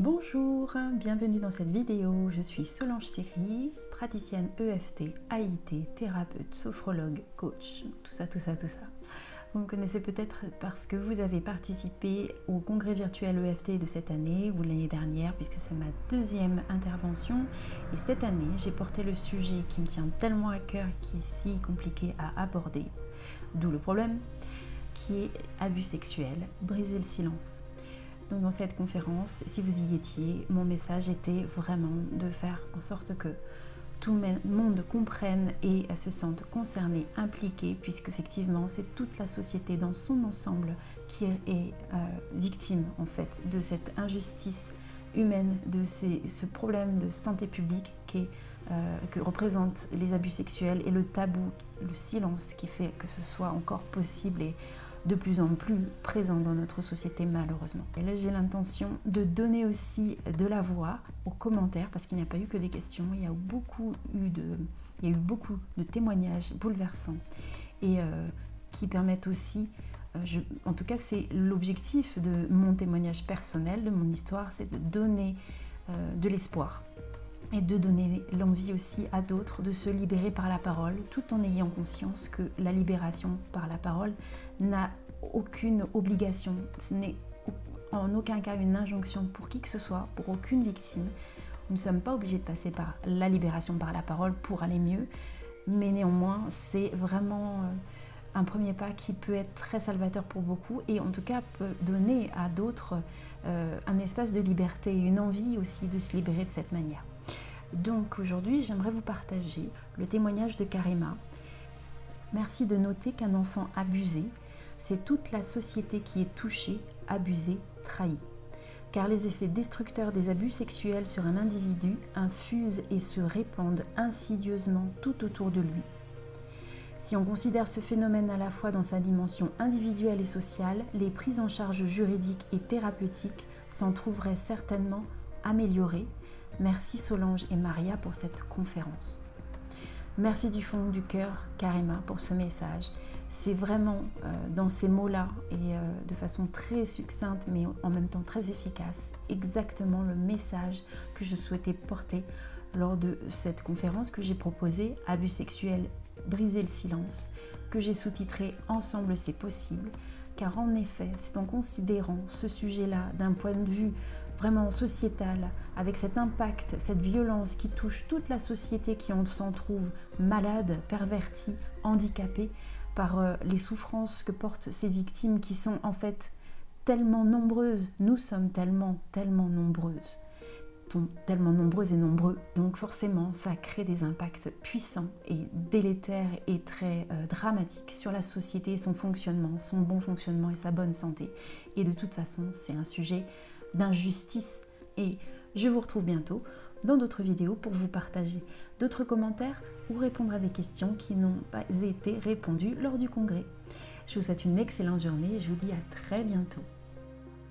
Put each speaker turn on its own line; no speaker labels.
Bonjour, bienvenue dans cette vidéo. Je suis Solange Siri, praticienne EFT, AIT, thérapeute, sophrologue, coach, tout ça. Vous me connaissez peut-être parce que vous avez participé au congrès virtuel EFT de cette année ou l'année dernière, puisque c'est ma deuxième intervention. Et cette année, j'ai porté le sujet qui me tient tellement à cœur, qui est si compliqué à aborder, d'où le problème, qui est abus sexuel, briser le silence. Donc dans cette conférence, si vous y étiez, mon message était vraiment de faire en sorte que tout le monde comprenne et se sente concerné, impliqué, puisque effectivement c'est toute la société dans son ensemble qui est victime en fait de cette injustice humaine, de ce problème de santé publique que représentent les abus sexuels et le tabou, le silence qui fait que ce soit encore possible et de plus en plus présent dans notre société malheureusement. Et là j'ai l'intention de donner aussi de la voix aux commentaires parce qu'il n'y a pas eu que des questions, il y a eu beaucoup de témoignages bouleversants et qui permettent aussi, en tout cas c'est l'objectif de mon témoignage personnel, de mon histoire, c'est de donner de l'espoir et de donner l'envie aussi à d'autres de se libérer par la parole, tout en ayant conscience que la libération par la parole n'a aucune obligation, ce n'est en aucun cas une injonction pour qui que ce soit, pour aucune victime. Nous ne sommes pas obligés de passer par la libération par la parole pour aller mieux, mais néanmoins c'est vraiment un premier pas qui peut être très salvateur pour beaucoup et en tout cas peut donner à d'autres un espace de liberté, une envie aussi de se libérer de cette manière. Donc aujourd'hui, j'aimerais vous partager le témoignage de Karima. Merci de noter qu'un enfant abusé, c'est toute la société qui est touchée, abusée, trahie. Car les effets destructeurs des abus sexuels sur un individu infusent et se répandent insidieusement tout autour de lui. Si on considère ce phénomène à la fois dans sa dimension individuelle et sociale, les prises en charge juridiques et thérapeutiques s'en trouveraient certainement améliorées. Merci Solange et Maria pour cette conférence. Merci du fond du cœur, Karima, pour ce message. C'est vraiment dans ces mots-là et de façon très succincte, mais en même temps très efficace, exactement le message que je souhaitais porter lors de cette conférence que j'ai proposée, Abus sexuels, briser le silence, que j'ai sous-titré Ensemble c'est possible, car en effet, c'est en considérant ce sujet-là d'un point de vue vraiment sociétal, avec cet impact, cette violence qui touche toute la société qui s'en trouve malade, pervertie, handicapée par les souffrances que portent ces victimes qui sont en fait tellement nombreuses. Nous sommes tellement nombreuses. Tellement nombreuses et nombreux, donc forcément ça crée des impacts puissants et délétères et très dramatiques sur la société, son fonctionnement, son bon fonctionnement et sa bonne santé. Et de toute façon, c'est un sujet d'injustice. Et je vous retrouve bientôt dans d'autres vidéos pour vous partager d'autres commentaires ou répondre à des questions qui n'ont pas été répondues lors du congrès. Je vous souhaite une excellente journée et je vous dis à très bientôt.